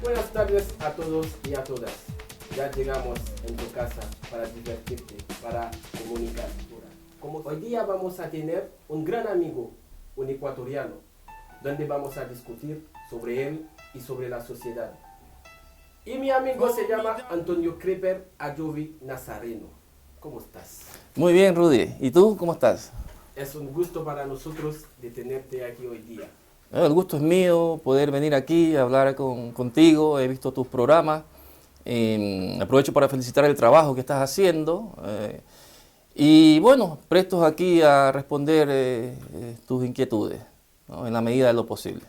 Buenas tardes a todos y a todas. Ya llegamos en tu casa para divertirte, para comunicar. Como hoy día vamos a tener un gran amigo, un ecuatoriano, donde vamos a discutir sobre él y sobre la sociedad. Y mi amigo se llama Antonio Creper Ayoví Nazareno. ¿Cómo estás? Muy bien, Rudy. ¿Y tú cómo estás? Es un gusto para nosotros de tenerte aquí hoy día. El gusto es mío poder venir aquí a hablar contigo. He visto tus programas. Aprovecho para felicitar el trabajo que estás haciendo. Y bueno, prestos aquí a responder tus inquietudes, ¿no? En la medida de lo posible.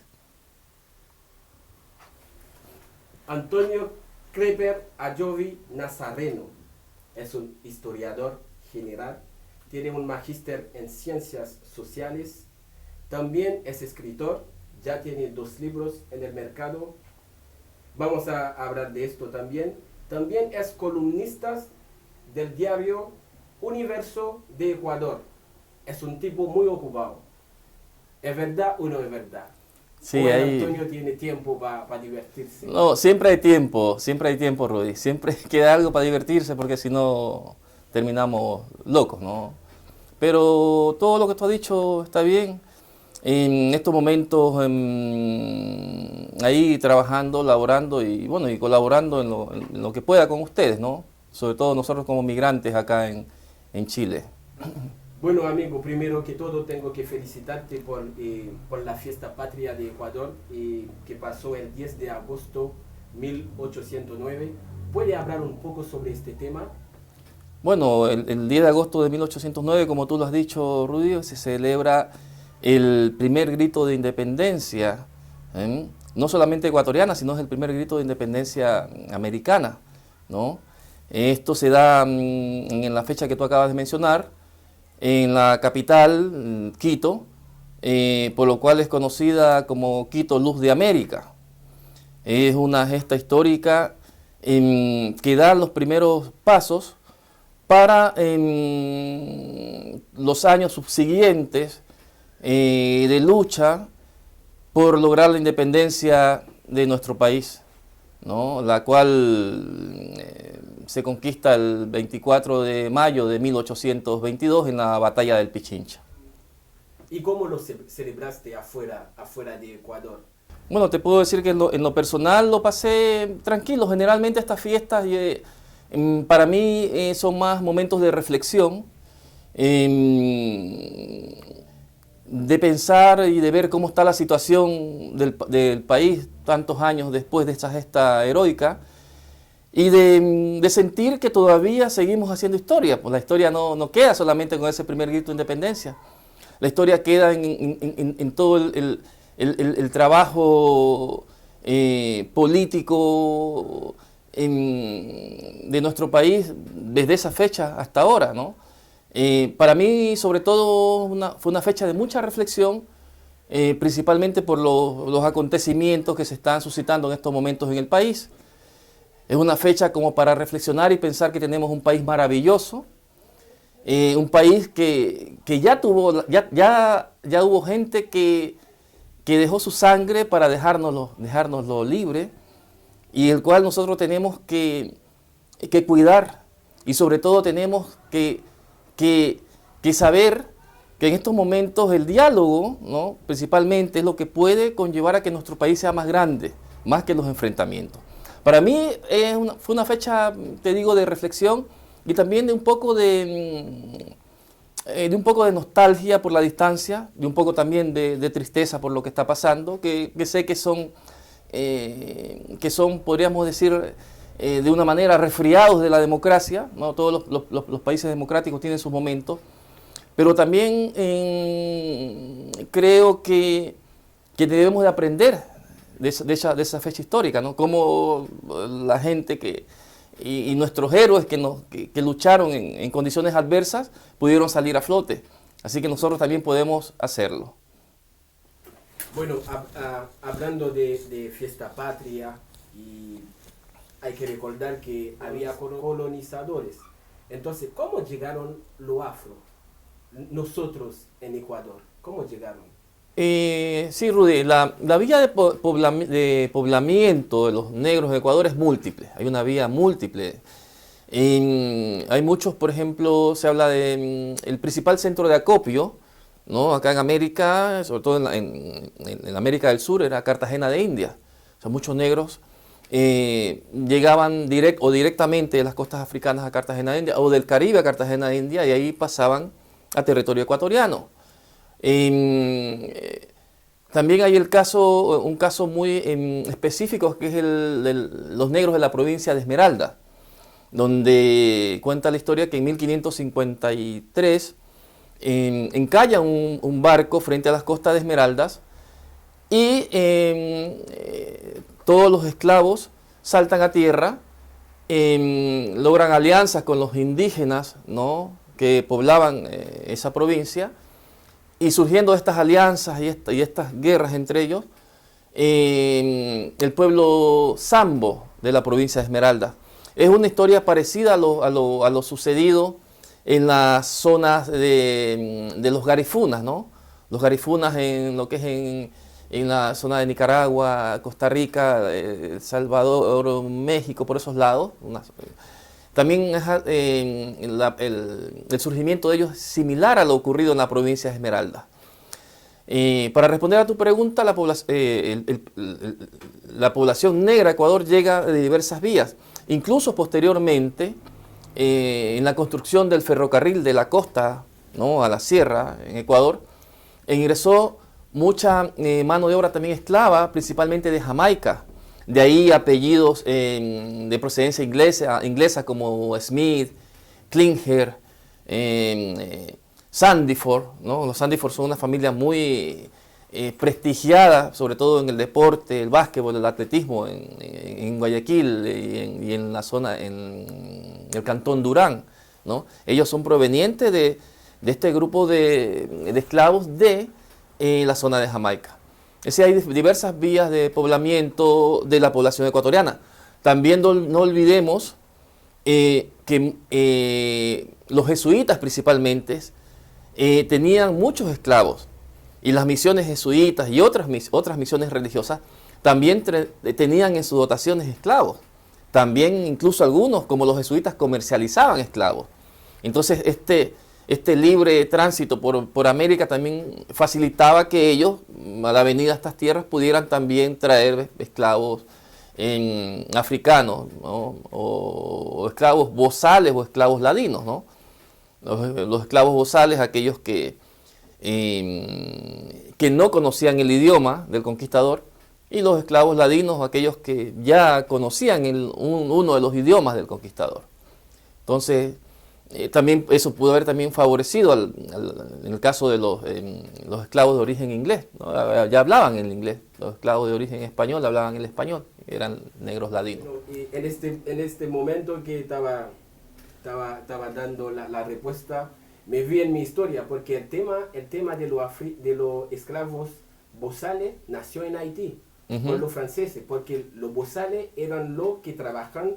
Antonio Creper Ayoví Nazareno es un historiador general, tiene un magíster en ciencias sociales, también es escritor, ya tiene 2 libros en el mercado. Vamos a hablar de esto también. También es columnista del diario Universo de Ecuador. Es un tipo muy ocupado. ¿Es verdad o no es verdad? Sí, Hoy ahí... Antonio tiene tiempo para divertirse. No, siempre hay tiempo, Rudy. Siempre queda algo para divertirse porque si no terminamos locos, ¿no? Pero todo lo que tú has dicho está bien. En estos momentos ahí trabajando, laborando y bueno, y colaborando en lo que pueda con ustedes, ¿no? Sobre todo nosotros como migrantes acá en Chile. Bueno, amigo, primero que todo tengo que felicitarte por la fiesta patria de Ecuador que pasó el 10 de agosto 1809. ¿Puede hablar un poco sobre este tema? Bueno, el 10 de agosto de 1809, como tú lo has dicho, Rudy, se celebra el primer grito de independencia, no solamente ecuatoriana, sino es el primer grito de independencia americana, ¿no? Esto se da en la fecha que tú acabas de mencionar, en la capital, Quito, por lo cual es conocida como Quito Luz de América. Es una gesta histórica que da los primeros pasos para los años subsiguientes de lucha por lograr la independencia de nuestro país, ¿no? La cual se conquista el 24 de mayo de 1822 en la batalla del Pichincha. ¿Y cómo lo celebraste afuera de Ecuador? Bueno, te puedo decir que en lo personal lo pasé tranquilo. Generalmente estas fiestas para mí son más momentos de reflexión, de pensar y de ver cómo está la situación del país tantos años después de esta gesta heroica y de sentir que todavía seguimos haciendo historia. Pues la historia no queda solamente con ese primer grito de independencia. La historia queda en todo el trabajo político de nuestro país desde esa fecha hasta ahora, ¿no? Para mí, sobre todo, fue una fecha de mucha reflexión, principalmente por los acontecimientos que se están suscitando en estos momentos en el país. Es una fecha como para reflexionar y pensar que tenemos un país maravilloso, un país que ya hubo gente que dejó su sangre para dejárnoslo libre y el cual nosotros tenemos que cuidar y sobre todo tenemos que saber que en estos momentos el diálogo, ¿no?, principalmente es lo que puede conllevar a que nuestro país sea más grande, más que los enfrentamientos. Para mí fue una fecha, te digo, de reflexión y también de un poco de nostalgia por la distancia, de un poco también de tristeza por lo que está pasando, que sé que son, podríamos decir, de una manera resfriados de la democracia, ¿no? Todos los países democráticos tienen sus momentos, pero también creo que debemos de aprender de esa fecha histórica, ¿no? Como la gente y nuestros héroes que lucharon en condiciones adversas pudieron salir a flote. Así que nosotros también podemos hacerlo. Bueno, hablando de fiesta patria, y hay que recordar que había colonizadores. Entonces, ¿cómo llegaron los afro? nosotros en Ecuador? ¿Cómo llegaron? Sí, Rudy, la vía de poblamiento de los negros de Ecuador es múltiple, hay una vía múltiple. Hay muchos, por ejemplo, se habla de el principal centro de acopio, ¿no? Acá en América, sobre todo en América del Sur, era Cartagena de India. O sea, muchos negros llegaban directamente de las costas africanas a Cartagena de India, o del Caribe a Cartagena de India, y ahí pasaban a territorio ecuatoriano. También hay un caso muy específico, que es el de los negros de la provincia de Esmeralda, donde cuenta la historia que en 1553 encalla un barco frente a las costas de Esmeraldas y todos los esclavos saltan a tierra, logran alianzas con los indígenas, ¿no?, que poblaban esa provincia, y surgiendo estas alianzas y estas guerras entre ellos, el pueblo Sambo de la provincia de Esmeralda. Es una historia parecida a lo sucedido en las zonas de los garifunas, ¿no? Los garifunas en lo que es en la zona de Nicaragua, Costa Rica, El Salvador, México, por esos lados. También el surgimiento de ellos es similar a lo ocurrido en la provincia de Esmeralda. Para responder a tu pregunta, la población negra de Ecuador llega de diversas vías. Incluso posteriormente, en la construcción del ferrocarril de la costa, ¿no?, a la sierra en Ecuador, ingresó mucha mano de obra también esclava, principalmente de Jamaica. De ahí apellidos de procedencia inglesa como Smith, Klinger, Sandiford, ¿no? Los Sandiford son una familia muy prestigiada, sobre todo en el deporte, el básquetbol, el atletismo, en Guayaquil y en la zona, en el cantón Durán, ¿no? Ellos son provenientes de este grupo de esclavos de la zona de Jamaica. Es decir, hay diversas vías de poblamiento de la población ecuatoriana. También no olvidemos que los jesuitas principalmente tenían muchos esclavos, y las misiones jesuitas y otras misiones religiosas también tenían en sus dotaciones esclavos. También incluso algunos, como los jesuitas, comercializaban esclavos. Entonces este libre tránsito por América también facilitaba que ellos, a la venida a estas tierras, pudieran también traer esclavos africanos, ¿no?, o esclavos bozales o esclavos ladinos, ¿no? Los esclavos bozales, aquellos que no conocían el idioma del conquistador, y los esclavos ladinos, aquellos que ya conocían uno de los idiomas del conquistador. Entonces, también eso pudo haber también favorecido en el caso de los esclavos de origen inglés, ¿no? Ya hablaban el inglés. Los esclavos de origen español hablaban el español, eran negros ladinos. Y en este momento que estaba dando la respuesta, me vi en mi historia, porque el tema de los esclavos bozales nació en Haití, por los franceses, porque los bozales eran los que trabajaban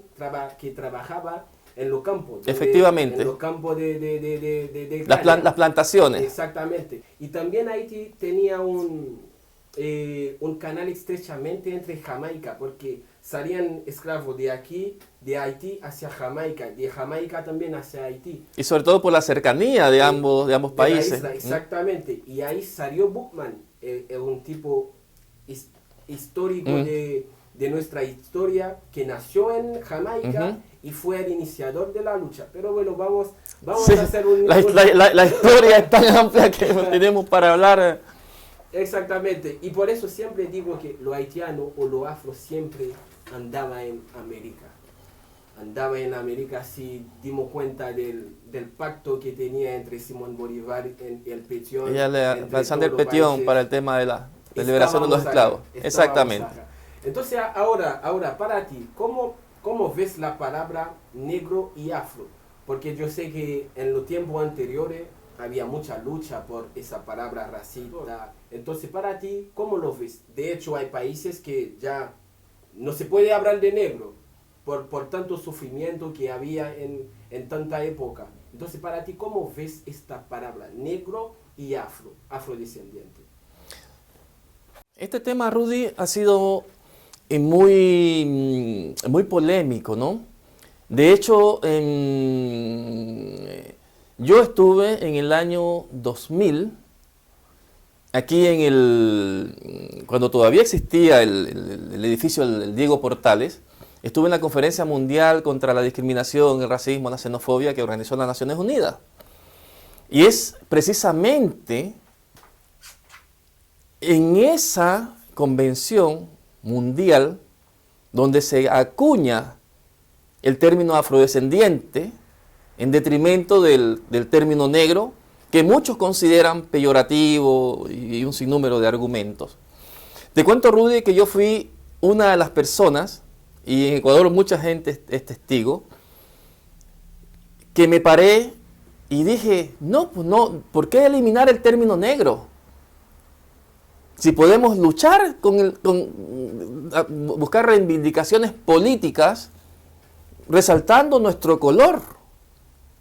en los campos. Efectivamente. En los campos de las plantaciones. Exactamente. Y también Haití tenía un canal estrechamente entre Jamaica, porque salían esclavos de aquí, de Haití hacia Jamaica, de Jamaica también hacia Haití. Y sobre todo por la cercanía de ambos países. La isla, exactamente. Y ahí salió Bookman, un tipo histórico de nuestra historia, que nació en Jamaica y fue el iniciador de la lucha. Pero bueno, vamos sí, a hacer la historia es tan amplia que no tenemos para hablar. Exactamente. Y por eso siempre digo que los haitianos o los afros siempre andaban en América. Andaba en América, si dimos cuenta del pacto que tenía entre Simón Bolívar y el Petión. Alexander Petión para el tema de la liberación de los esclavos. Exactamente. Entonces, ahora para ti, ¿cómo ves la palabra negro y afro? Porque yo sé que en los tiempos anteriores había mucha lucha por esa palabra racista. Entonces, para ti, ¿cómo lo ves? De hecho, hay países que ya no se puede hablar de negro por tanto sufrimiento que había en tanta época. Entonces, para ti, ¿cómo ves esta palabra, negro y afrodescendiente? Este tema, Rudy, ha sido muy polémico, ¿no? De hecho, yo estuve en el año 2000, aquí cuando todavía existía el edificio el Diego Portales, estuve en la Conferencia Mundial contra la Discriminación, el Racismo, la Xenofobia que organizó las Naciones Unidas. Y es precisamente en esa convención mundial donde se acuña el término afrodescendiente en detrimento del término negro, que muchos consideran peyorativo y un sinnúmero de argumentos. Te cuento, Rudy, que yo fui una de las personas, y en Ecuador mucha gente es testigo, que me paré y dije, no, pues no, ¿por qué eliminar el término negro? Si podemos luchar buscar reivindicaciones políticas, resaltando nuestro color,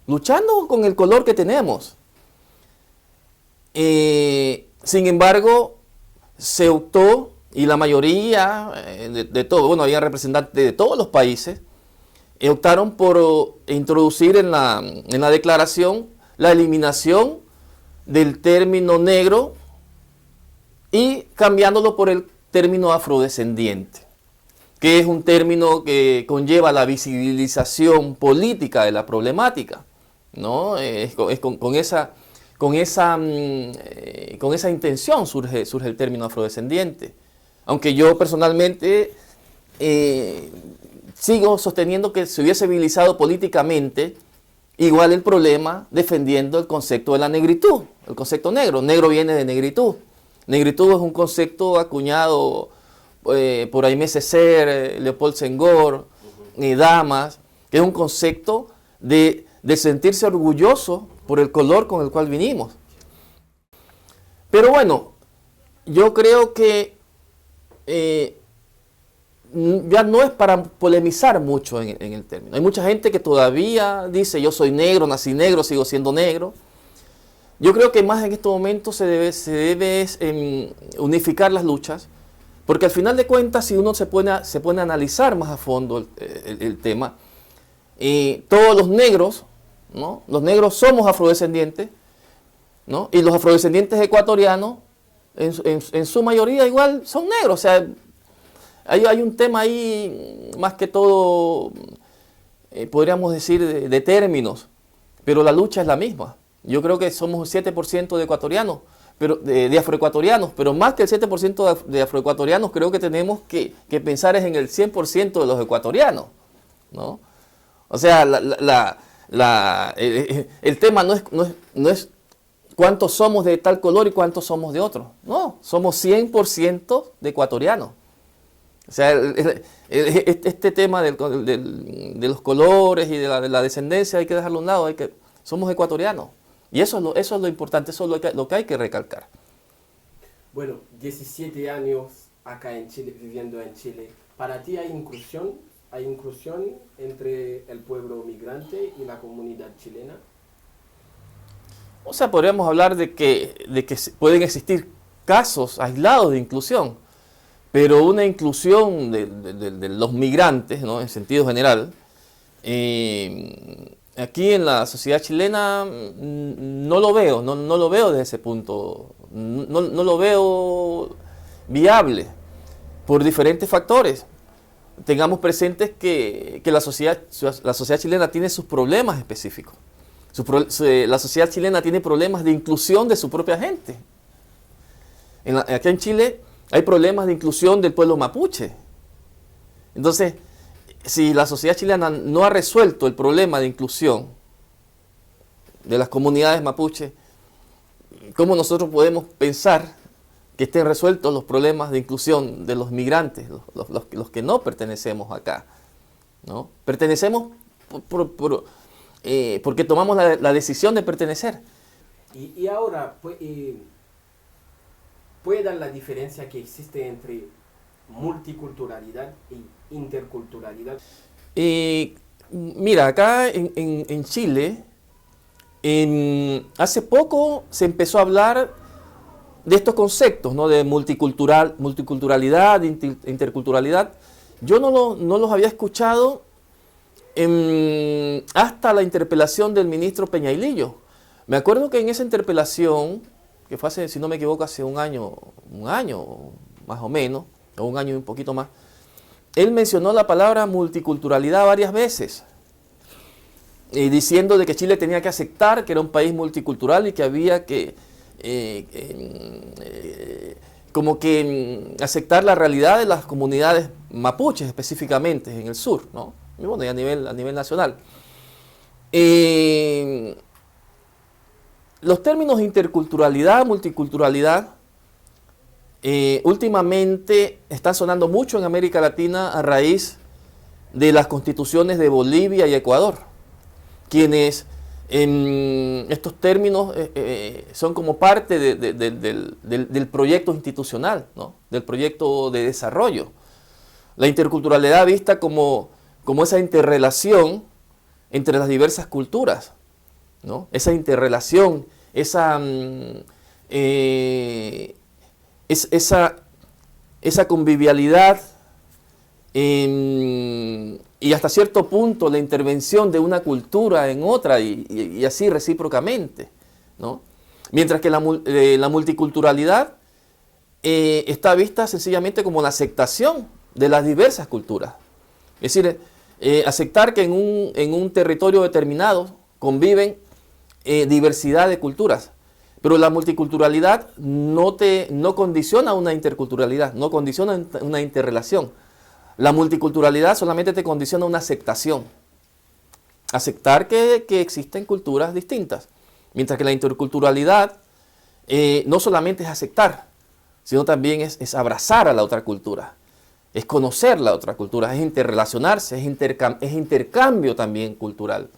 luchando con el color que tenemos. Sin embargo, se optó, y la mayoría de todo, bueno, había representantes de todos los países, optaron por introducir en la declaración la eliminación del término negro y cambiándolo por el término afrodescendiente, que es un término que conlleva la visibilización política de la problemática, ¿no? Con esa intención surge el término afrodescendiente. Aunque yo personalmente sigo sosteniendo que se hubiese civilizado políticamente, igual el problema defendiendo el concepto de la negritud, el concepto negro. Negro viene de negritud. Negritud es un concepto acuñado por Aimé Césaire, Leopold Senghor, Damas, que es un concepto de sentirse orgulloso por el color con el cual vinimos. Pero bueno, yo creo que ya no es para polemizar mucho en el término. Hay mucha gente que todavía dice, yo soy negro, nací negro, sigo siendo negro. Yo creo que más en estos momentos se debe unificar las luchas, porque al final de cuentas, si uno se pone a analizar más a fondo el tema, todos los negros, ¿no? Los negros somos afrodescendientes, ¿no? Y los afrodescendientes ecuatorianos, en su mayoría igual son negros. O sea, hay un tema ahí, más que todo, podríamos decir, de términos, pero la lucha es la misma. Yo creo que somos 7% de ecuatorianos, de afroecuatorianos, pero más que el 7% de afroecuatorianos, creo que tenemos que pensar en el 100% de los ecuatorianos, ¿no? O sea, el tema no es cuántos somos de tal color y cuántos somos de otro. No, somos 100% de ecuatorianos. O sea, este tema de los colores y de la descendencia hay que dejarlo a un lado. Somos ecuatorianos. Y eso es lo importante, eso es lo que hay que recalcar. Bueno, 17 años acá en Chile, viviendo en Chile. ¿Para ti hay inclusión? ¿Hay inclusión entre el pueblo migrante y la comunidad chilena? O sea, podríamos hablar de que pueden existir casos aislados de inclusión, pero una inclusión de los migrantes, ¿no? En sentido general, aquí en la sociedad chilena no lo veo, no lo veo desde ese punto, no lo veo viable por diferentes factores. Tengamos presentes que la sociedad chilena tiene sus problemas específicos. La sociedad chilena tiene problemas de inclusión de su propia gente. Acá en Chile hay problemas de inclusión del pueblo mapuche. Entonces, si la sociedad chilena no ha resuelto el problema de inclusión de las comunidades mapuche, ¿cómo nosotros podemos pensar que estén resueltos los problemas de inclusión de los migrantes, los que no pertenecemos acá, ¿no? Pertenecemos porque tomamos la decisión de pertenecer. Y ahora, ¿puede dar la diferencia que existe entre multiculturalidad e interculturalidad? Mira, acá en Chile Hace poco se empezó a hablar de estos conceptos, ¿no? De multiculturalidad, de interculturalidad. Yo no los había escuchado hasta la interpelación del ministro Peñailillo. Me acuerdo que en esa interpelación, que fue hace, si no me equivoco, hace un año más o menos, o un año y un poquito más, él mencionó la palabra multiculturalidad varias veces, diciendo de que Chile tenía que aceptar que era un país multicultural y que había que aceptar la realidad de las comunidades mapuches específicamente en el sur, ¿no? Y bueno, y a nivel nacional. Los términos interculturalidad, multiculturalidad, últimamente están sonando mucho en América Latina a raíz de las constituciones de Bolivia y Ecuador, quienes en estos términos son como parte del proyecto institucional, ¿no? Del proyecto de desarrollo. La interculturalidad vista como esa interrelación entre las diversas culturas, ¿no? Esa interrelación, esa convivialidad y hasta cierto punto la intervención de una cultura en otra y así recíprocamente, ¿no? Mientras que la multiculturalidad está vista sencillamente como la aceptación de las diversas culturas. Es decir, aceptar que en un territorio determinado conviven diversidad de culturas. Pero la multiculturalidad no condiciona una interculturalidad, no condiciona una interrelación. La multiculturalidad solamente te condiciona una aceptación. Aceptar que existen culturas distintas. Mientras que la interculturalidad no solamente es aceptar, sino también es abrazar a la otra cultura. Es conocer la otra cultura, es interrelacionarse, es intercambio también cultural.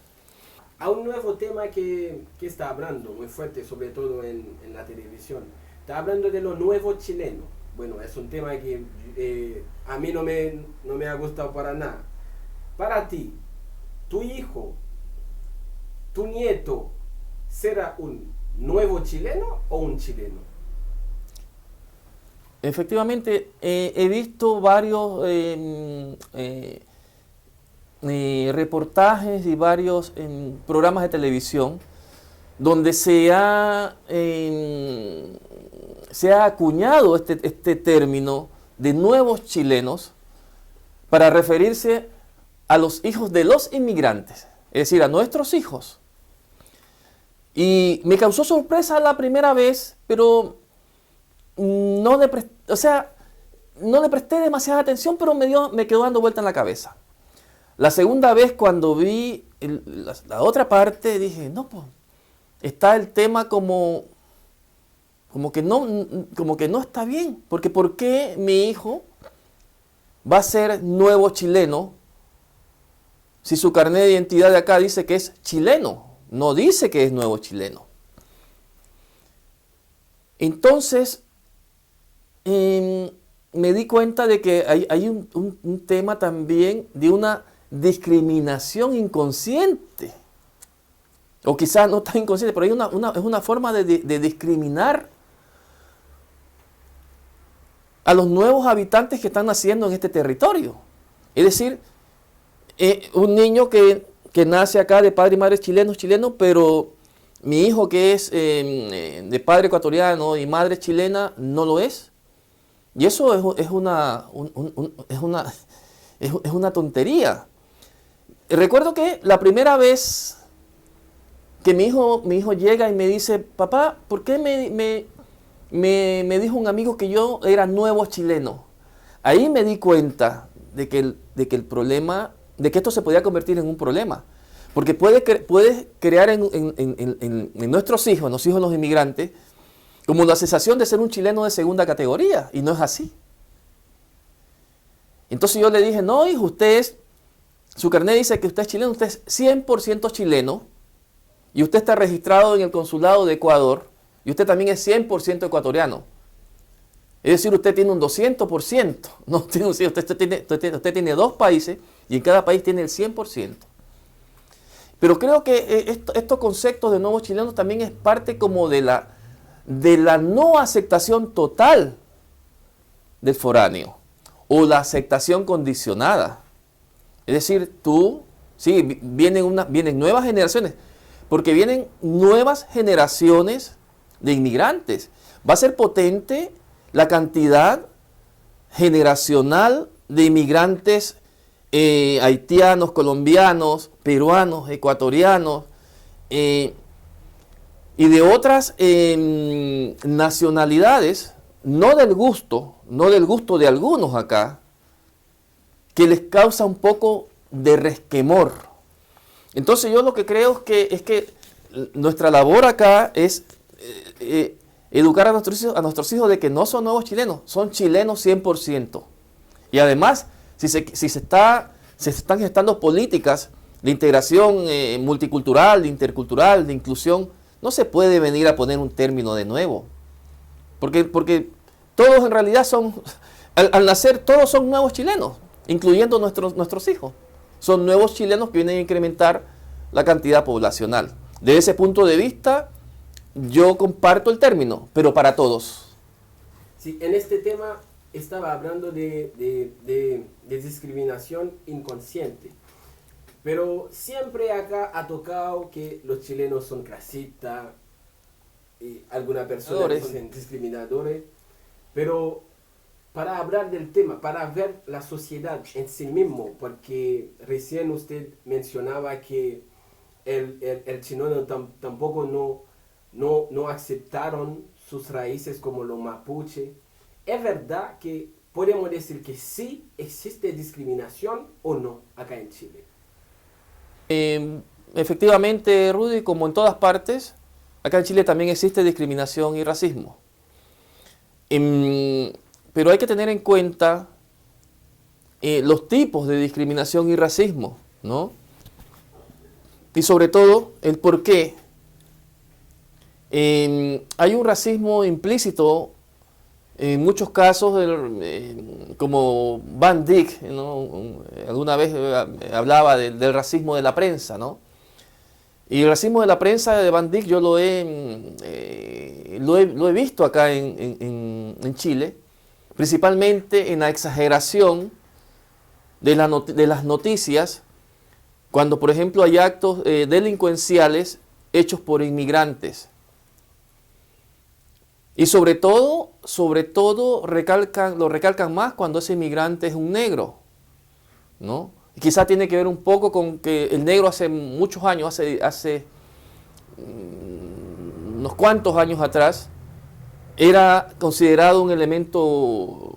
A un nuevo tema que está hablando muy fuerte, sobre todo en la televisión. Está hablando de lo nuevo chileno. Bueno, es un tema que a mí no me ha gustado para nada. Para ti, tu hijo, tu nieto, ¿será un nuevo chileno o un chileno? Efectivamente, he visto varios reportajes y varios programas de televisión donde se ha acuñado este término de nuevos chilenos para referirse a los hijos de los inmigrantes, es decir, a nuestros hijos. Y me causó sorpresa la primera vez, pero no le presté demasiada atención, pero me quedó dando vuelta en la cabeza. La segunda vez, cuando vi la otra parte, dije, no, pues, está el tema como que no está bien. Porque ¿por qué mi hijo va a ser nuevo chileno si su carnet de identidad de acá dice que es chileno? No dice que es nuevo chileno. Entonces, me di cuenta de que hay un tema también de una discriminación inconsciente, o quizás no tan inconsciente, pero es una forma de discriminar a los nuevos habitantes que están naciendo en este territorio. Es decir, un niño que nace acá de padre y madre chileno, pero mi hijo que es de padre ecuatoriano y madre chilena no lo es. Y eso es una tontería. Recuerdo que la primera vez que mi hijo llega y me dice, papá, ¿por qué me dijo un amigo que yo era nuevo chileno? Ahí me di cuenta de que el problema, de que esto se podía convertir en un problema. Porque puede crear en nuestros hijos, en los hijos de los inmigrantes, como la sensación de ser un chileno de segunda categoría, y no es así. Entonces yo le dije, no, hijo, su carnet dice que usted es chileno, usted es 100% chileno, y usted está registrado en el consulado de Ecuador, y usted también es 100% ecuatoriano. Es decir, usted tiene un 200%, no tiene usted tiene dos países, y en cada país tiene el 100%. Pero creo que estos conceptos de nuevos chilenos también es parte como de la no aceptación total del foráneo o la aceptación condicionada. Es decir, vienen nuevas generaciones, porque vienen nuevas generaciones de inmigrantes. Va a ser potente la cantidad generacional de inmigrantes haitianos, colombianos, peruanos, ecuatorianos y de otras nacionalidades, no del gusto de algunos acá, que les causa un poco de resquemor. Entonces yo lo que creo es que nuestra labor acá es educar a nuestros hijos de que no son nuevos chilenos, son chilenos 100%. Y además, si se están gestando políticas de integración multicultural, de intercultural, de inclusión, no se puede venir a poner un término de nuevo. Porque todos en realidad al nacer todos son nuevos chilenos, incluyendo nuestros hijos. Son nuevos chilenos que vienen a incrementar la cantidad poblacional. Desde ese punto de vista, yo comparto el término, pero para todos. Sí, en este tema estaba hablando de discriminación inconsciente, pero siempre acá ha tocado que los chilenos son clasistas, y algunas personas son discriminadores, pero para hablar del tema, para ver la sociedad en sí mismo, porque recién usted mencionaba que el chileno tampoco no aceptaron sus raíces como los mapuche. ¿Es verdad que podemos decir que sí existe discriminación o no acá en Chile? Efectivamente, Rudy, como en todas partes, acá en Chile también existe discriminación y racismo. Pero hay que tener en cuenta los tipos de discriminación y racismo, ¿no? Y sobre todo, el por qué. Hay un racismo implícito en muchos casos, como Van Dyck, ¿no? Alguna vez hablaba del racismo de la prensa, ¿no? Y el racismo de la prensa de Van Dyck yo lo he visto acá en Chile, principalmente en la exageración de las noticias, cuando por ejemplo hay actos delincuenciales hechos por inmigrantes. Y sobre todo lo recalcan más cuando ese inmigrante es un negro, ¿no? Y quizá tiene que ver un poco con que el negro hace muchos años, hace unos cuantos años atrás, era considerado un elemento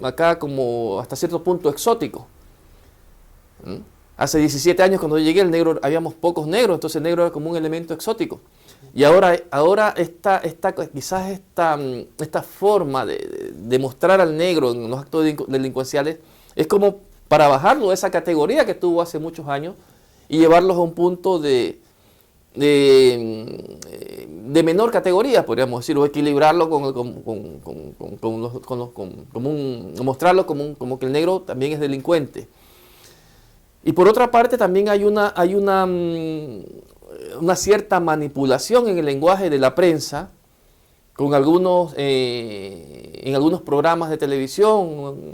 acá como hasta cierto punto exótico. Hace 17 años cuando yo llegué, habíamos pocos negros, entonces el negro era como un elemento exótico. Y ahora quizás esta forma de mostrar al negro en los actos delincuenciales es como para bajarlo de esa categoría que tuvo hace muchos años y llevarlos a un punto de menor categoría, podríamos decir, o equilibrarlo mostrarlo como que el negro también es delincuente. Y por otra parte también hay una cierta manipulación en el lenguaje de la prensa, en algunos programas de televisión,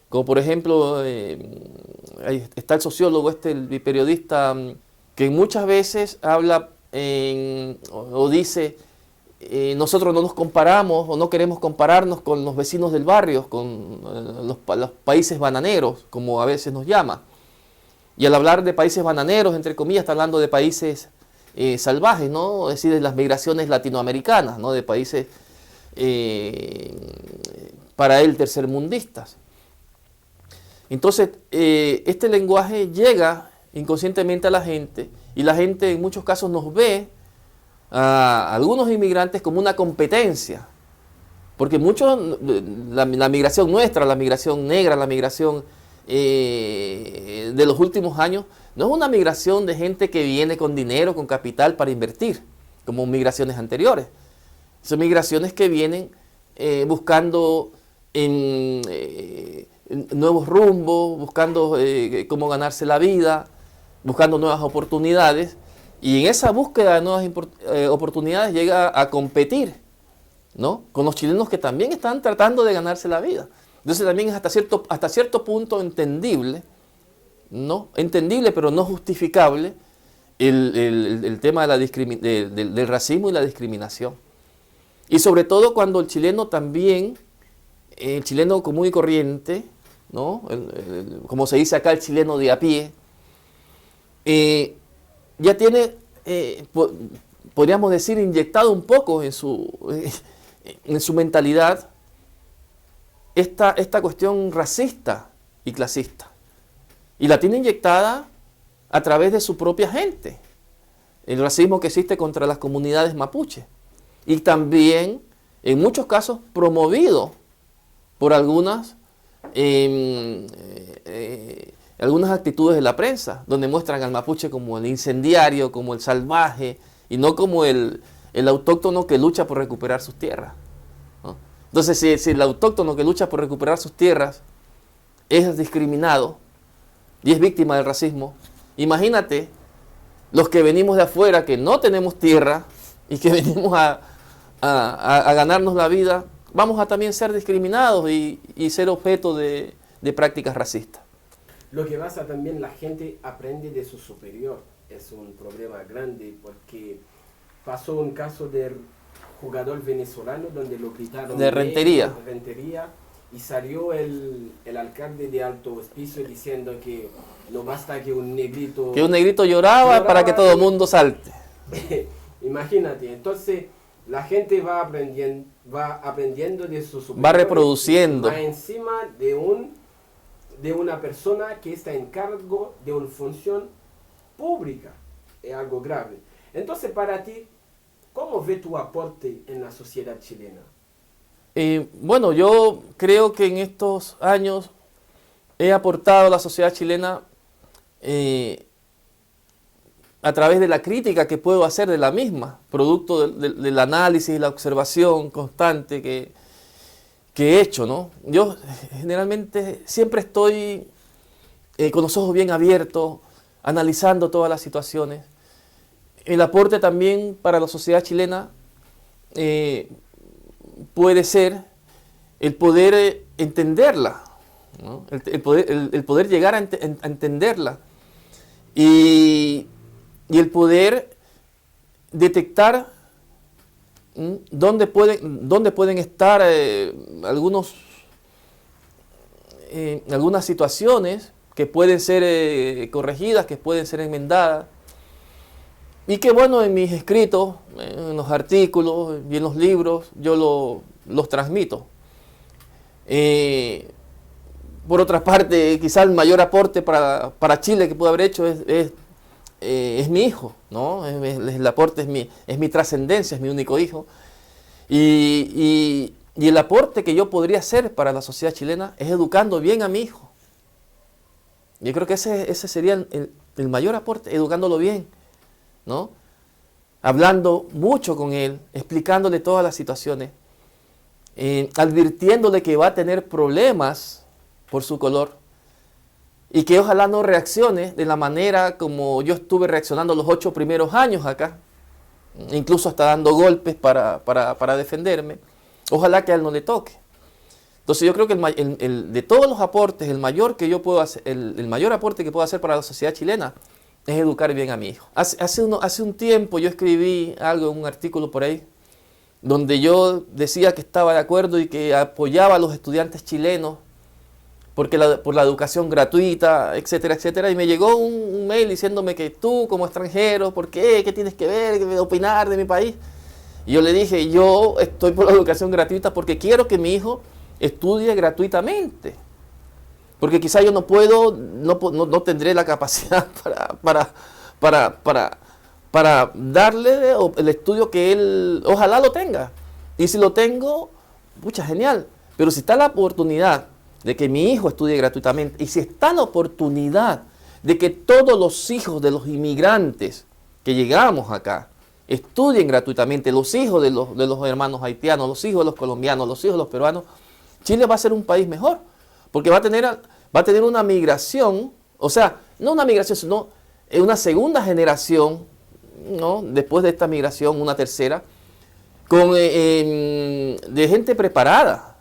como por ejemplo, ahí está el sociólogo, el periodista, que muchas veces habla o dice, nosotros no nos comparamos o no queremos compararnos con los vecinos del barrio, con los países bananeros, como a veces nos llama. Y al hablar de países bananeros, entre comillas, está hablando de países salvajes, ¿no? Es decir, de las migraciones latinoamericanas, ¿no? De países para él tercermundistas. Entonces, este lenguaje llega inconscientemente a la gente y la gente en muchos casos nos ve a algunos inmigrantes como una competencia. Porque la migración nuestra, la migración negra, la migración de los últimos años, no es una migración de gente que viene con dinero, con capital para invertir, como migraciones anteriores. Son migraciones que vienen buscando nuevos rumbos, buscando cómo ganarse la vida, buscando nuevas oportunidades, y en esa búsqueda de nuevas oportunidades llega a competir, ¿no?, con los chilenos que también están tratando de ganarse la vida. Entonces también es hasta cierto punto entendible, ¿no?, entendible pero no justificable el tema del racismo y la discriminación. Y sobre todo cuando el chileno también, el chileno común y corriente, ¿no?, como se dice acá, el chileno de a pie, ya tiene, podríamos decir, inyectado un poco en su mentalidad esta cuestión racista y clasista. Y la tiene inyectada a través de su propia gente. El racismo que existe contra las comunidades mapuche. Y también, en muchos casos, promovido por algunas actitudes de la prensa, donde muestran al mapuche como el incendiario, como el salvaje, y no como el autóctono que lucha por recuperar sus tierras, ¿no? Entonces, si el autóctono que lucha por recuperar sus tierras es discriminado y es víctima del racismo, imagínate los que venimos de afuera, que no tenemos tierra y que venimos a ganarnos la vida, vamos a también ser discriminados y ser objeto de prácticas racistas. Lo que pasa también, la gente aprende de su superior. Es un problema grande porque pasó un caso del jugador venezolano donde lo gritaron de Rentería. Y salió el alcalde de Alto Hospicio diciendo que no basta que un negrito... Que un negrito lloraba para que todo el mundo salte. Imagínate, entonces la gente va aprendiendo de su superior. Va reproduciendo. Va encima de una persona que está en cargo de una función pública. Es algo grave. Entonces, para ti, ¿cómo ve tu aporte en la sociedad chilena? Bueno, yo creo que en estos años he aportado a la sociedad chilena a través de la crítica que puedo hacer de la misma, producto del análisis y la observación constante que he hecho, ¿no? Yo generalmente siempre estoy con los ojos bien abiertos, analizando todas las situaciones. El aporte también para la sociedad chilena puede ser el poder entenderla, ¿no? El poder llegar a entenderla y el poder detectar dónde pueden estar algunas situaciones que pueden ser corregidas, que pueden ser enmendadas. Y que bueno, en mis escritos, en los artículos y en los libros, yo los transmito. Por otra parte, quizá el mayor aporte para Chile que puedo haber hecho es mi hijo, ¿no? El aporte es mi trascendencia, es mi único hijo. Y el aporte que yo podría hacer para la sociedad chilena es educando bien a mi hijo. Yo creo que ese sería el mayor aporte, educándolo bien, ¿no? Hablando mucho con él, explicándole todas las situaciones, advirtiéndole que va a tener problemas por su color y que ojalá no reaccione de la manera como yo estuve reaccionando los 8 primeros años acá, incluso hasta dando golpes para defenderme. Ojalá que a él no le toque. Entonces yo creo que de todos los aportes, el mayor aporte que puedo hacer para la sociedad chilena es educar bien a mi hijo. Hace un tiempo yo escribí algo, un artículo por ahí, donde yo decía que estaba de acuerdo y que apoyaba a los estudiantes chilenos por la educación gratuita, etcétera, etcétera. Y me llegó un mail diciéndome que tú, como extranjero, ¿por qué? ¿Qué tienes que ver? ¿Qué opinar de mi país? Y yo le dije, yo estoy por la educación gratuita porque quiero que mi hijo estudie gratuitamente. Porque quizá yo no tendré la capacidad para darle el estudio que él ojalá lo tenga. Y si lo tengo, pucha, genial. Pero si está la oportunidad de que mi hijo estudie gratuitamente, y si está la oportunidad de que todos los hijos de los inmigrantes que llegamos acá estudien gratuitamente, los hijos de los hermanos haitianos, los hijos de los colombianos, los hijos de los peruanos, Chile va a ser un país mejor. Porque va a tener una migración, o sea, no una migración, sino una segunda generación, ¿no? Después de esta migración, una tercera, de gente preparada,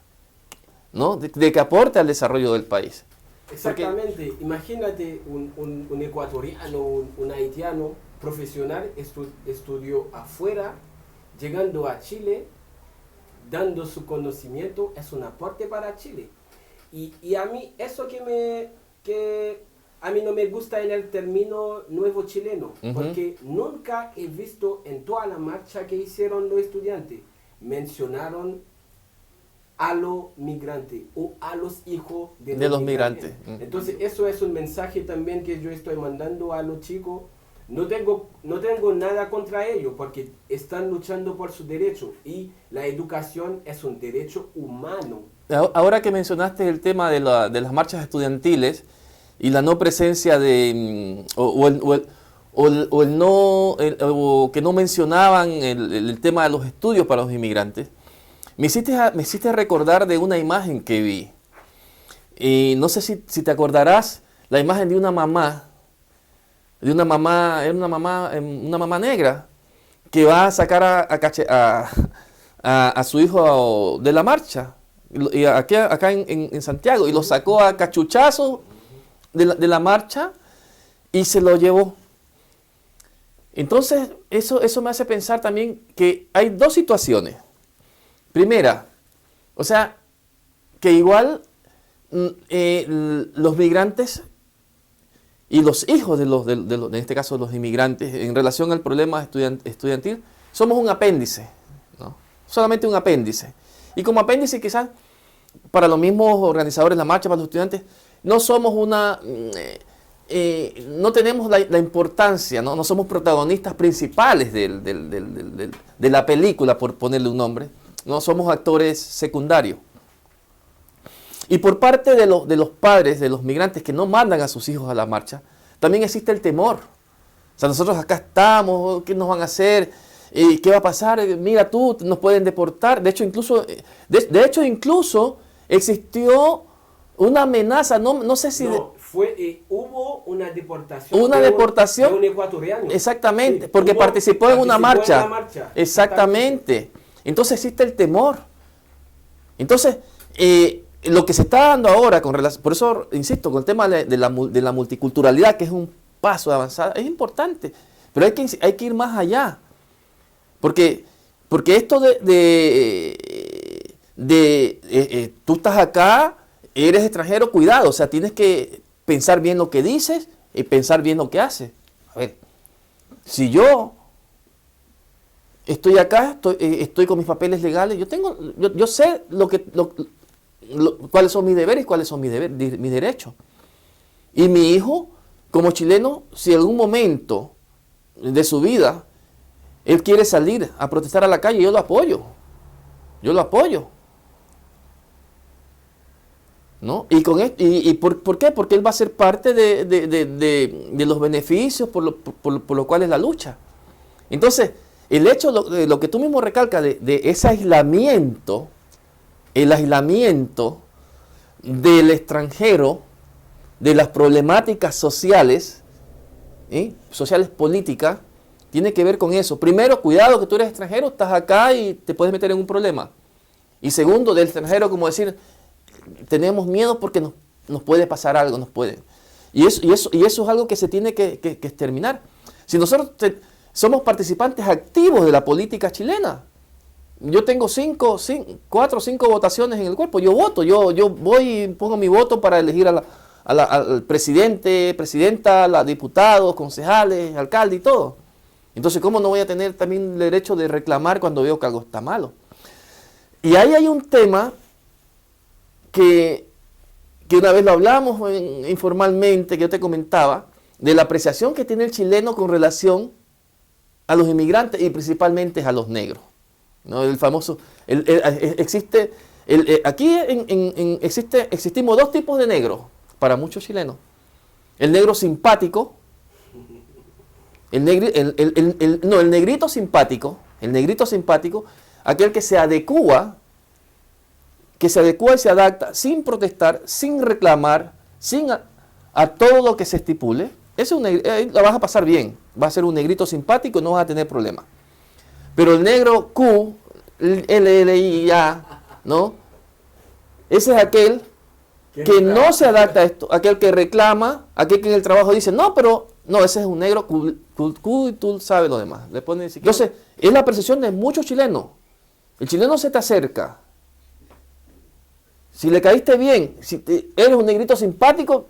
¿no? De que aporte al desarrollo del país. Exactamente. Imagínate un ecuatoriano, un haitiano profesional, estudió afuera, llegando a Chile, dando su conocimiento, es un aporte para Chile. Y a mí, eso que a mí no me gusta en el término nuevo chileno, porque nunca he visto en toda la marcha que hicieron los estudiantes, mencionaron a los migrantes o a los hijos de los migrantes. Entonces, eso es un mensaje también que yo estoy mandando a los chicos. No tengo nada contra ellos, porque están luchando por su derecho, y la educación es un derecho humano. Ahora que mencionaste el tema de las marchas estudiantiles y la no presencia de o que no mencionaban el tema de los estudios para los inmigrantes, me hiciste recordar de una imagen que vi. Y no sé si te acordarás, la imagen de una mamá, era una mamá negra que va a sacar a su hijo de la marcha, y acá en Santiago, y lo sacó a cachuchazos de la marcha y se lo llevó. Entonces, eso me hace pensar también que hay dos situaciones. Primera, o sea, que igual los migrantes y los hijos en este caso los inmigrantes, en relación al problema estudiantil, somos un apéndice, ¿no? Solamente un apéndice. Y como apéndice, quizás, para los mismos organizadores de la marcha, para los estudiantes, no somos no tenemos la importancia, ¿no? No somos protagonistas principales de la película, por ponerle un nombre. No somos actores secundarios. Y por parte de los padres, de los migrantes que no mandan a sus hijos a la marcha, también existe el temor. O sea, nosotros acá estamos, ¿qué nos van a hacer? ¿Qué va a pasar? Mira tú, nos pueden deportar. De hecho, incluso existió una amenaza, no sé si... hubo una deportación. Una deportación de un ecuatoriano. Exactamente, Sí, porque participó en una marcha. En la marcha. Exactamente. Entonces existe el temor. Entonces, lo que se está dando ahora, por eso insisto, con el tema de la multiculturalidad, que es un paso de avanzada, es importante. Pero hay que ir más allá. Porque esto tú estás acá, eres extranjero, cuidado. O sea, tienes que pensar bien lo que dices y pensar bien lo que haces. A ver, si yo estoy acá, estoy con mis papeles legales, yo sé cuáles son mis deberes y cuáles son mis derechos. Y mi hijo, como chileno, si en algún momento de su vida él quiere salir a protestar a la calle, yo lo apoyo. ¿No? ¿Y por qué? Porque él va a ser parte de los beneficios por los cuales la lucha. Entonces, el hecho, lo que tú mismo recalcas de ese aislamiento, el aislamiento del extranjero, de las problemáticas sociales, sociales políticas, tiene que ver con eso. Primero, cuidado que tú eres extranjero, estás acá y te puedes meter en un problema. Y segundo, del extranjero, como decir, tenemos miedo porque nos puede pasar algo, nos puede. Y eso es algo que se tiene que exterminar. Si nosotros somos participantes activos de la política chilena, yo tengo 4 o 5 votaciones en el cuerpo, yo voto, yo voy y pongo mi voto para elegir al presidente, presidenta, a diputados, concejales, alcalde y todo. Entonces, ¿cómo no voy a tener también el derecho de reclamar cuando veo que algo está malo? Y ahí hay un tema que una vez lo hablamos informalmente, que yo te comentaba, de la apreciación que tiene el chileno con relación a los inmigrantes y principalmente a los negros, ¿no? El famoso, existimos 2 tipos de negros para muchos chilenos. El negro simpático, el negrito simpático, aquel que se adecua y se adapta sin protestar, sin reclamar, a todo lo que se estipule, ahí la vas a pasar bien. Va a ser un negrito simpático y no vas a tener problema. Pero el negro Q, LLIA, ¿no? Ese es aquel que no se adapta a esto, aquel que reclama, aquel que en el trabajo dice, no, pero no, ese es un negro Q, y tú sabes lo demás. Le ponen, entonces, es la percepción de muchos chilenos. El chileno se te acerca. Si le caíste bien, eres un negrito simpático,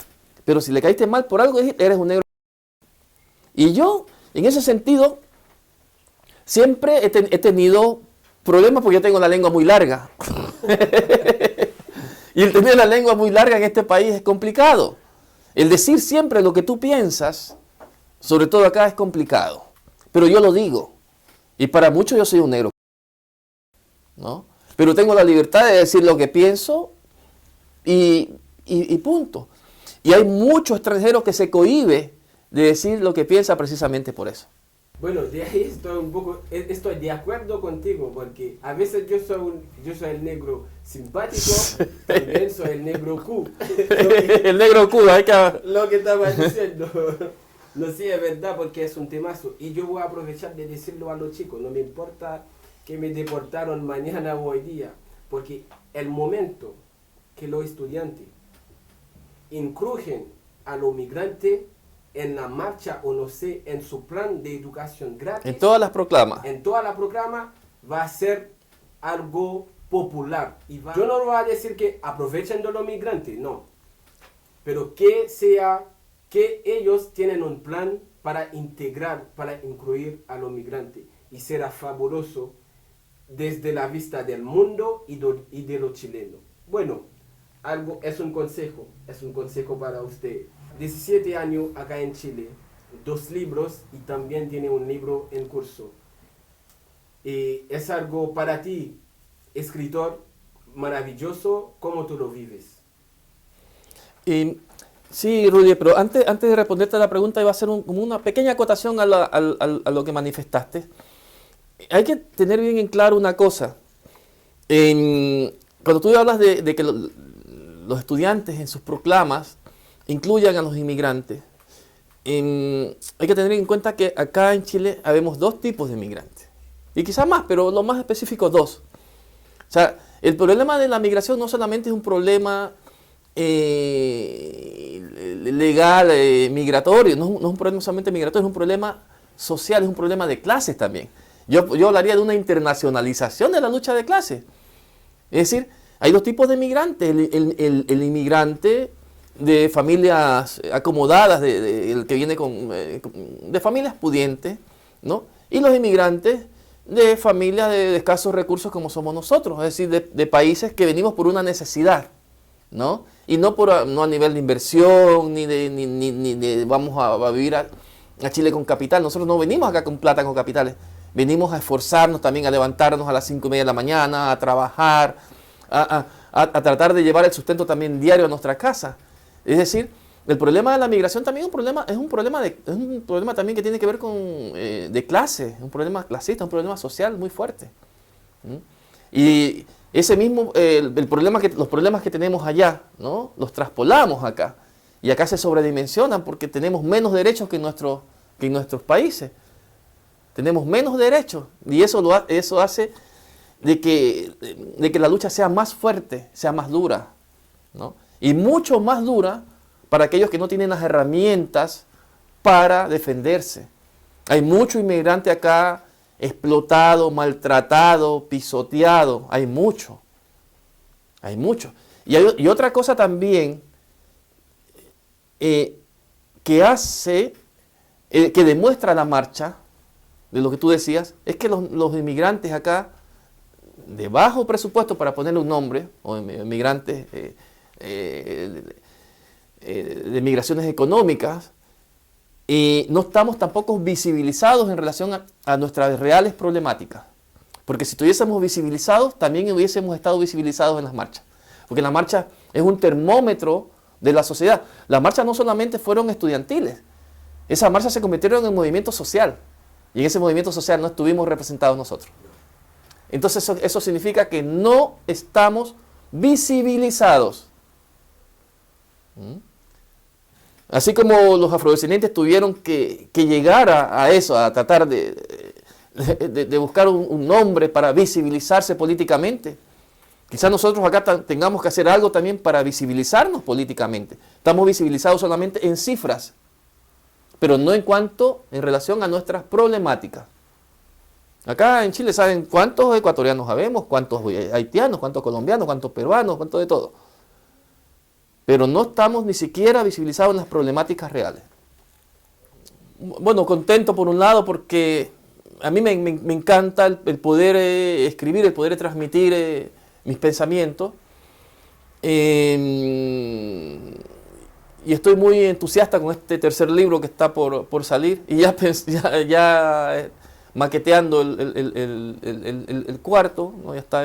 pero si le caíste mal por algo, eres un negro. Y yo, en ese sentido, siempre he tenido problemas porque yo tengo la lengua muy larga. Y el tener la lengua muy larga en este país es complicado. El decir siempre lo que tú piensas, sobre todo acá, es complicado. Pero yo lo digo. Y para muchos yo soy un negro, ¿no? Pero tengo la libertad de decir lo que pienso y punto. Y hay muchos extranjeros que se cohíbe de decir lo que piensa precisamente por eso. Bueno, de ahí estoy de acuerdo contigo, porque a veces yo soy el negro simpático, también soy el negro Q. El negro Q, hay que... Lo que estaba diciendo. No sé, es verdad, porque es un temazo. Y yo voy a aprovechar de decirlo a los chicos, no me importa que me deportaron mañana o hoy día, porque el momento que los estudiantes incluyen a los migrantes en la marcha o no sé, en su plan de educación gratis. En todas las proclamas. En todas las proclamas va a ser algo popular. Yo no voy a decir que aprovechen de los migrantes, no. Pero que ellos tienen un plan para integrar, para incluir a los migrantes. Y será fabuloso desde la vista del mundo y de los chilenos. Bueno, es un consejo para usted. 17 años acá en Chile, 2 libros y también tiene un libro en curso. Es algo para ti, escritor, maravilloso. ¿Cómo tú lo vives? Sí, Rudy, pero antes de responderte a la pregunta, iba a hacer como una pequeña acotación a lo que manifestaste. Hay que tener bien en claro una cosa. Cuando tú hablas de que los estudiantes en sus proclamas incluyan a los inmigrantes, hay que tener en cuenta que acá en Chile habemos 2 tipos de inmigrantes. Y quizás más, pero lo más específico 2. O sea, el problema de la migración no solamente es un problema legal, migratorio, no es un problema solamente migratorio, es un problema social, es un problema de clases también. Yo hablaría de una internacionalización de la lucha de clases. Es decir, hay 2 tipos de inmigrantes. El inmigrante de familias acomodadas, el que viene de familias pudientes, ¿no? Y los inmigrantes de familias de escasos recursos como somos nosotros, es decir, de países que venimos por una necesidad, ¿no? Y no a nivel de inversión, ni de vamos a vivir a Chile con capital. Nosotros no venimos acá con plata, con capitales. Venimos a esforzarnos también, a levantarnos a las 5:30 de la mañana, a trabajar, a tratar de llevar el sustento también diario a nuestra casa. Es decir, el problema de la migración también es un problema también que tiene que ver con de clase, un problema clasista, un problema social muy fuerte. Y ese mismo, los problemas que tenemos allá, ¿no? Los traspolamos acá. Y acá se sobredimensionan porque tenemos menos derechos que en nuestros países. Tenemos menos derechos. Y eso hace de que la lucha sea más fuerte, sea más dura, ¿no? Y mucho más dura para aquellos que no tienen las herramientas para defenderse. Hay mucho inmigrante acá explotado, maltratado, pisoteado. Hay mucho. Hay mucho. Y otra cosa también que hace, que demuestra la marcha, de lo que tú decías, es que los inmigrantes acá, de bajo presupuesto, para ponerle un nombre, o inmigrantes de migraciones económicas, no estamos tampoco visibilizados en relación a nuestras reales problemáticas. Porque si estuviésemos visibilizados, también hubiésemos estado visibilizados en las marchas. Porque la marcha es un termómetro de la sociedad. Las marchas no solamente fueron estudiantiles, esas marchas se convirtieron en movimiento social. Y en ese movimiento social no estuvimos representados nosotros. Entonces eso significa que no estamos visibilizados. Así como los afrodescendientes tuvieron que llegar a eso, a tratar de buscar un nombre para visibilizarse políticamente. Quizás nosotros acá tengamos que hacer algo también para visibilizarnos políticamente. Estamos visibilizados solamente en cifras, pero no en relación a nuestras problemáticas. Acá en Chile saben cuántos ecuatorianos sabemos, cuántos haitianos, cuántos colombianos, cuántos peruanos, cuántos de todo. Pero no estamos ni siquiera visibilizados en las problemáticas reales. Bueno, contento por un lado porque a mí me encanta el poder escribir, el poder transmitir mis pensamientos. Y estoy muy entusiasta con este tercer libro que está por salir. Y ya maqueteando el cuarto, ¿no? Ya está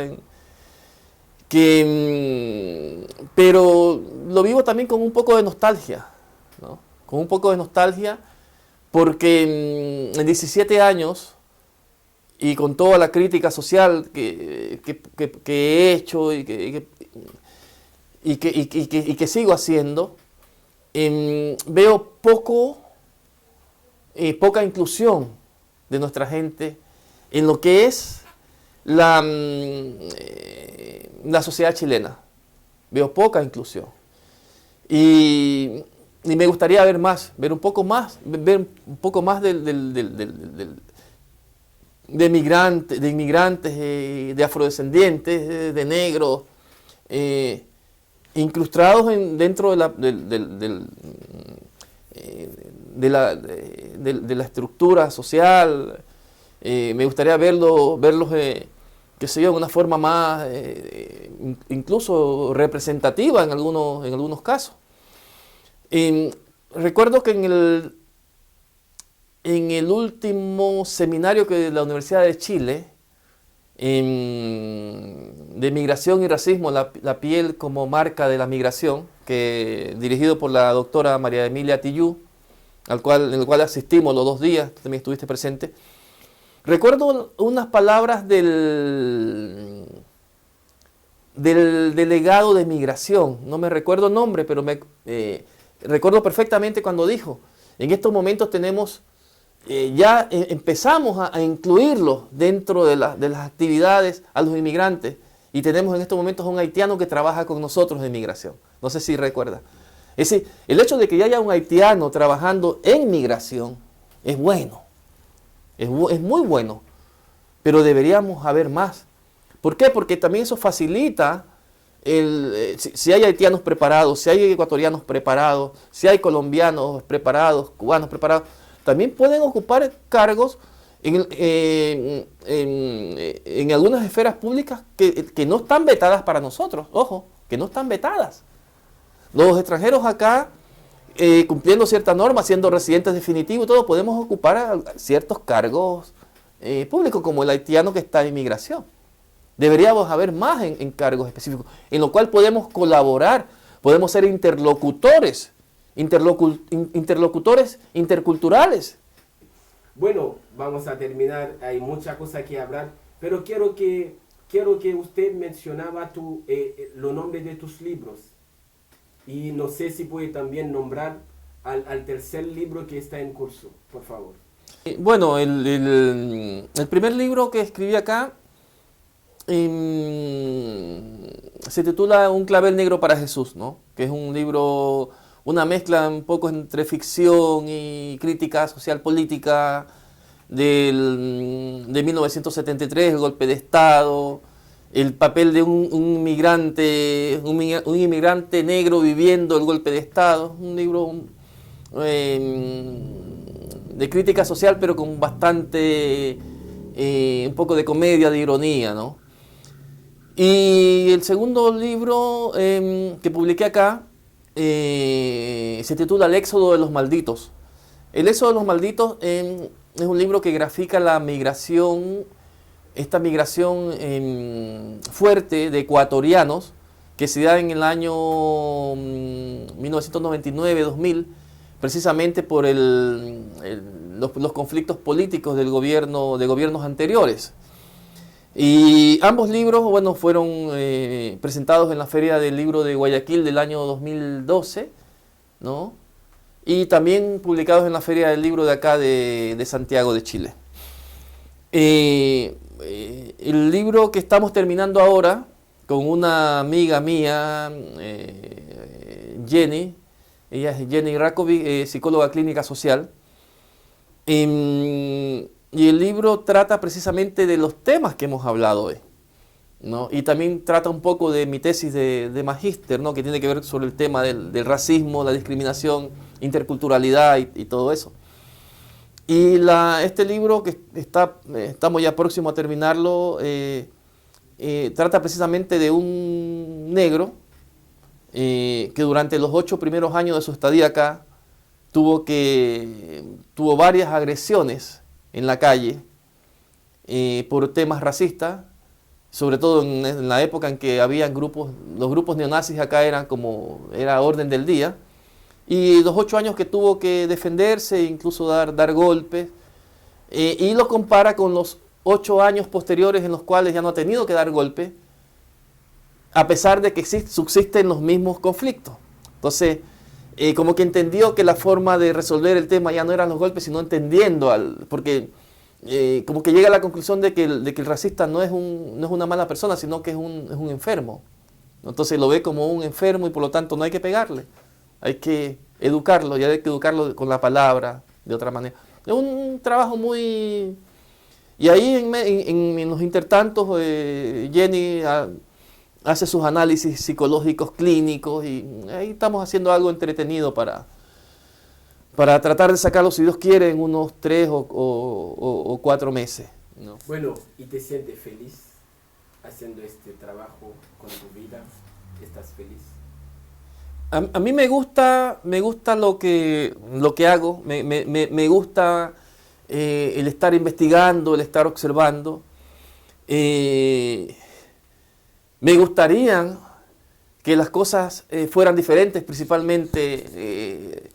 pero lo vivo también con un poco de nostalgia, ¿no? Con un poco de nostalgia porque en 17 años y con toda la crítica social que he hecho y que sigo haciendo, veo poca inclusión de nuestra gente en lo que es la sociedad chilena. Veo poca inclusión. Y me gustaría ver un poco más de inmigrantes, de afrodescendientes, de negros, incrustados dentro de la estructura social. Me gustaría verlos qué sé yo, de una forma más incluso representativa en algunos casos. Recuerdo que en el último seminario que de la Universidad de Chile, de migración y racismo, la piel como marca de la migración, dirigido por la doctora María Emilia Tillú, en el cual asistimos los 2 días, tú también estuviste presente. Recuerdo unas palabras del delegado de migración, no me recuerdo el nombre, pero recuerdo perfectamente cuando dijo, en estos momentos tenemos, empezamos a incluirlos dentro de las actividades a los inmigrantes y tenemos en estos momentos a un haitiano que trabaja con nosotros en migración. No sé si recuerda. Es decir, el hecho de que ya haya un haitiano trabajando en migración es bueno. Es muy bueno, pero deberíamos haber más. ¿Por qué? Porque también eso facilita, si hay haitianos preparados, si hay ecuatorianos preparados, si hay colombianos preparados, cubanos preparados, también pueden ocupar cargos en algunas esferas públicas que no están vetadas para nosotros. Ojo, que no están vetadas. Los extranjeros acá, cumpliendo ciertas normas, siendo residentes definitivos, todo, podemos ocupar ciertos cargos públicos, como el haitiano que está en inmigración. Deberíamos haber más en cargos específicos, en lo cual podemos colaborar, podemos ser interlocutores interculturales. Bueno, vamos a terminar, hay mucha cosa que hablar, pero quiero que usted mencionaba los nombres de tus libros. Y no sé si puede también nombrar al tercer libro que está en curso, por favor. Bueno, el primer libro que escribí acá se titula Un clavel negro para Jesús, ¿no? Que es un libro, una mezcla un poco entre ficción y crítica social política de 1973, el golpe de Estado, el papel de un inmigrante negro viviendo el golpe de Estado. Un libro de crítica social, pero con bastante, un poco de comedia, de ironía, ¿no? Y el segundo libro que publiqué acá se titula El éxodo de los malditos. El éxodo de los malditos es un libro que grafica la migración, esta migración fuerte de ecuatorianos que se da en el año 1999-2000, precisamente por los conflictos políticos de gobiernos anteriores. Y ambos libros, bueno, fueron presentados en la Feria del Libro de Guayaquil del año 2012, ¿no? y también publicados en la Feria del Libro de acá de Santiago de Chile. El libro que estamos terminando ahora con una amiga mía, Jenny, ella es Jenny Rakovic, psicóloga clínica social, y el libro trata precisamente de los temas que hemos hablado hoy, ¿no? Y también trata un poco de mi tesis de magíster, ¿no? Que tiene que ver sobre el tema del racismo, la discriminación, interculturalidad y todo eso. Y este libro que estamos ya próximos a terminarlo, trata precisamente de un negro que durante los 8 primeros años de su estadía acá tuvo varias agresiones en la calle por temas racistas, sobre todo en la época en que había los grupos neonazis acá era orden del día. Y los 8 años que tuvo que defenderse, incluso dar golpes, y lo compara con los 8 años posteriores en los cuales ya no ha tenido que dar golpes, a pesar de que subsisten los mismos conflictos. Entonces, como que entendió que la forma de resolver el tema ya no eran los golpes, sino entendiendo, porque como que llega a la conclusión de que el racista no es una mala persona, sino que es un enfermo. Entonces lo ve como un enfermo y por lo tanto no hay que pegarle. Hay que educarlo, y hay que educarlo con la palabra, de otra manera. Es un trabajo muy... Y ahí en los intertantos, Jenny hace sus análisis psicológicos, clínicos, y ahí estamos haciendo algo entretenido para tratar de sacarlo, si Dios quiere, en unos 3 o 4 meses, ¿no? Bueno, ¿y te sientes feliz haciendo este trabajo con tu vida? ¿Estás feliz? A mí me gusta lo que hago, me gusta el estar investigando, el estar observando. Me gustaría que las cosas fueran diferentes, principalmente,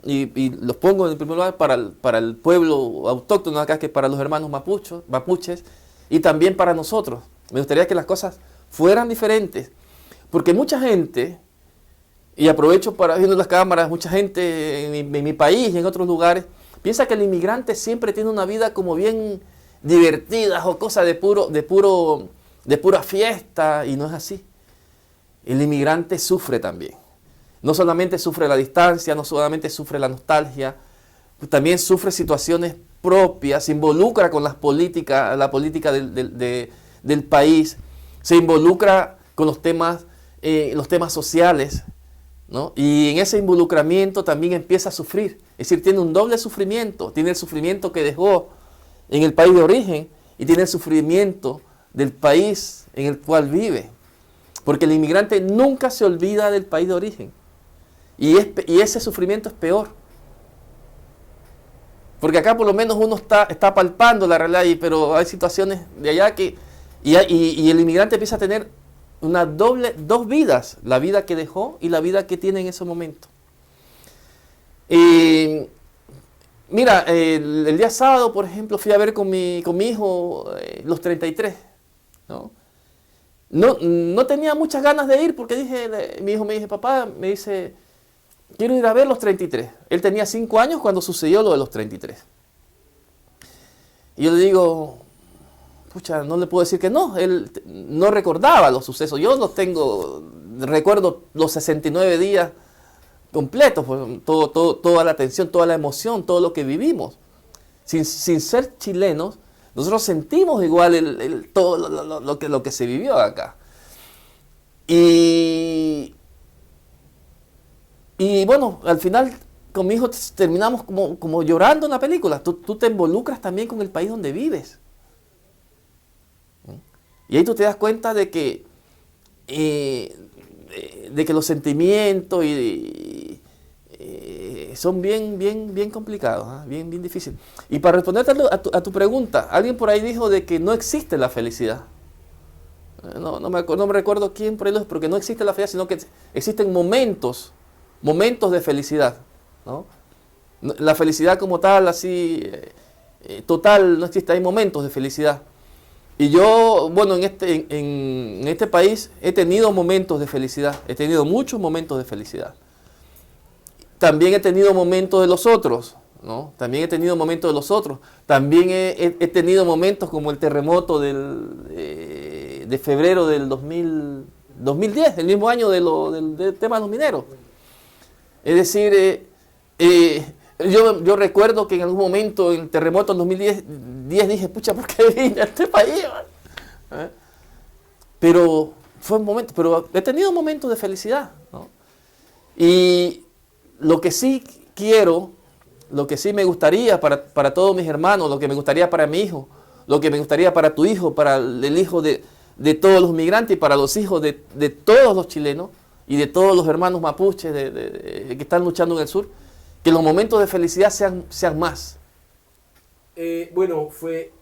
y los pongo en primer lugar para el pueblo autóctono acá, que para los hermanos mapuches, y también para nosotros. Me gustaría que las cosas fueran diferentes. Porque mucha gente, y aprovecho para viendo las cámaras, mucha gente en mi país y en otros lugares, piensa que el inmigrante siempre tiene una vida como bien divertida o cosa de pura fiesta, y no es así. El inmigrante sufre también. No solamente sufre la distancia, no solamente sufre la nostalgia, también sufre situaciones propias, se involucra con la política del país, se involucra con los temas sociales, ¿no? Y en ese involucramiento también empieza a sufrir. Es decir, tiene un doble sufrimiento. Tiene el sufrimiento que dejó en el país de origen y tiene el sufrimiento del país en el cual vive. Porque el inmigrante nunca se olvida del país de origen. Y ese sufrimiento es peor. Porque acá por lo menos uno está palpando la realidad, pero hay situaciones de allá y el inmigrante empieza a tener dos vidas, la vida que dejó y la vida que tiene en ese momento. Mira, el día sábado, por ejemplo, fui a ver con mi hijo los 33, ¿no? No tenía muchas ganas de ir porque mi hijo me dice, papá, quiero ir a ver los 33. Él tenía 5 años cuando sucedió lo de los 33. Y yo le digo, pucha, no le puedo decir que no. Él no recordaba los sucesos. Yo recuerdo los 69 días completos, pues, toda la tensión, toda la emoción, todo lo que vivimos. Sin ser chilenos, nosotros sentimos igual todo lo que se vivió acá. Y bueno, al final con mi hijo terminamos como llorando en la película. Tú te involucras también con el país donde vives. Y ahí tú te das cuenta de que los sentimientos son bien complicados, ¿eh? bien difíciles. Y para responderte a tu pregunta, alguien por ahí dijo de que no existe la felicidad. No me recuerdo quién por ahí lo dijo, porque no existe la felicidad, sino que existen momentos de felicidad, ¿no? La felicidad como tal, así, total, no existe, hay momentos de felicidad. Y yo, bueno, en este país he tenido momentos de felicidad, he tenido muchos momentos de felicidad. también he tenido momentos de los otros, ¿no? También he tenido momentos de los otros. También he tenido momentos como el terremoto de febrero del 2010, el mismo año del tema de los mineros. Es decir, yo recuerdo que en algún momento, en el terremoto del 2010, dije, pucha, ¿por qué vine a este país? Pero fue un momento, pero he tenido momentos de felicidad, ¿no? Y lo que sí quiero, lo que sí me gustaría para todos mis hermanos, lo que me gustaría para mi hijo, lo que me gustaría para tu hijo, para el hijo de todos los migrantes y para los hijos de todos los chilenos y de todos los hermanos mapuches que están luchando en el sur, que los momentos de felicidad sean más. Bueno,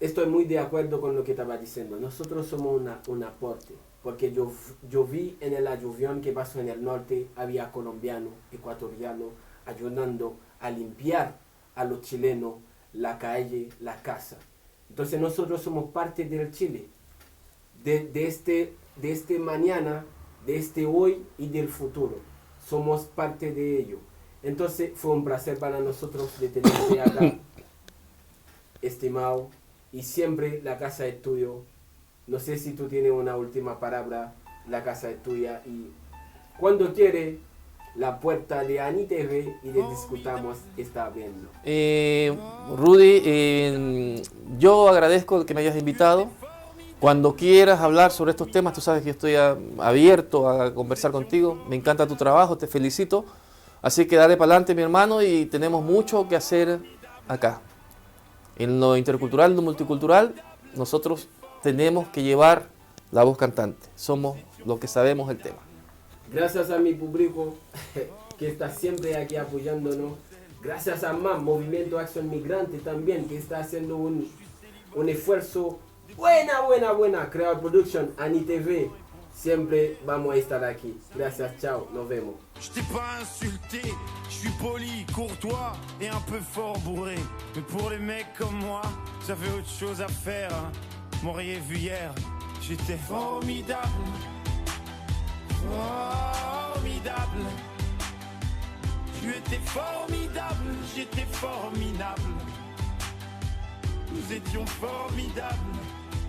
estoy muy de acuerdo con lo que estaba diciendo. Nosotros somos un aporte, porque yo vi en el aluvión que pasó en el norte, había colombianos, ecuatorianos, ayudando a limpiar a los chilenos la calle, la casa. Entonces nosotros somos parte del Chile, de este mañana, de este hoy y del futuro. Somos parte de ello. Entonces fue un placer para nosotros de tenerte acá, estimado, y siempre la casa es tuyo. No sé si tú tienes una última palabra, la casa es tuya, y cuando quieres, la puerta de ANI-TV y de Discutamos está abriendo. Rudy, yo agradezco que me hayas invitado. Cuando quieras hablar sobre estos temas, tú sabes que yo estoy abierto a conversar contigo. Me encanta tu trabajo, te felicito. Así que dale para adelante, mi hermano, y tenemos mucho que hacer acá. En lo intercultural, en lo multicultural, nosotros tenemos que llevar la voz cantante. Somos los que sabemos el tema. Gracias a mi público que está siempre aquí apoyándonos. Gracias a MAM, Movimiento Acción Migrante también, que está haciendo un esfuerzo. Buena. Crear Production, ANI-TV. Siempre vamos a estar aquí. Gracias, chao, nos vemos. Je t'ai pas insulté, je suis poli, courtois et un peu fort bourré. Mais pour les mecs comme moi, j'avais autre chose à faire. Hein. M'auriez vu hier, j'étais formidable. Formidable. Tu étais formidable, j'étais formidable. Nous étions formidables.